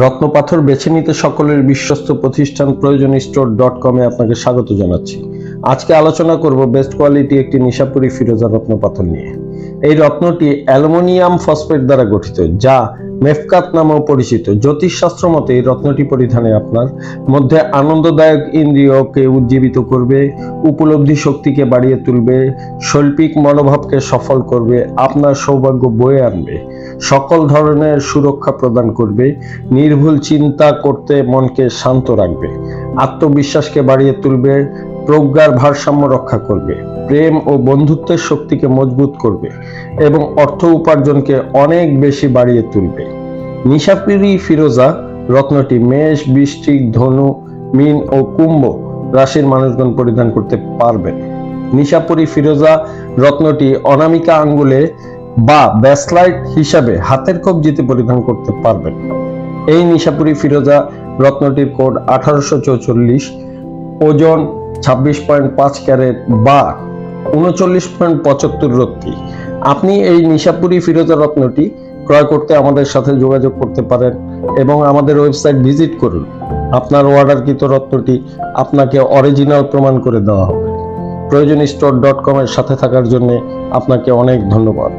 রত্নপাথর বেছে নিতে সকলের বিশ্বস্ত প্রতিষ্ঠান proyojonstore.com-এ আপনাকে স্বাগত জানাচ্ছি। আজকে আলোচনা করব বেস্ট কোয়ালিটি একটি নিশাপুরী ফিরোজা রত্নপাথর নিয়ে। এই রত্নটি অ্যালুমিনিয়াম ফসফেট দ্বারা গঠিত, যা মেফকাত নামেও পরিচিত। জ্যোতিষশাস্ত্র মতে এই রত্নটি পরিধানে আপনার মধ্যে আনন্দদায়ক ইন্দ্রিয়কে উজ্জীবিত করবে, উপলব্ধি শক্তিকে বাড়িয়ে তুলবে, শৈল্পিক মনোভাবকে সফল করবে, আপনার সৌভাগ্য বয়ে আনবে, সকল ধরনের সুরক্ষা প্রদান করবে, নির্ভুল চিন্তা করতে মনকে শান্ত রাখবে, আত্মবিশ্বাসকে বাড়িয়ে তুলবে, প্রজ্ঞার ভারসাম্য রক্ষা করবে, প্রেম ও বন্ধুত্বের শক্তিকে মজবুত করবে এবং অর্থ উপার্জনকে অনেক বেশি বাড়িয়ে তুলবে। নিশাপুরী ফিরোজা রত্নটি মেষ, বৃশ্চিক, ধনু, মীন ও কুম্ভ রাশির মানুষগণ পরিধান করতে পারবেন। নিশাপুরী ফিরোজা রত্নটি অনামিকা আঙ্গুলে বা ব্যাসলাইট হিসাবে হাতের কবজিতে পরিধান করতে পারবেন। এই নিশাপুরী ফিরোজা রত্নটির কোড 1844, ওজন 26.5 ক্যারেট বা 39.75 রত্তি। আপনি এই নিশাপুরী ফিরোজা রত্নটি ক্রয় করতে আমাদের সাথে যোগাযোগ করতে পারেন এবং আমাদের ওয়েবসাইট ভিজিট করুন। আপনার অর্ডারকৃত রত্নটি আপনাকে অরিজিনাল প্রমাণ করে দেওয়া হবে। proyojonstore.com-এর সাথে থাকার জন্য আপনাকে অনেক ধন্যবাদ।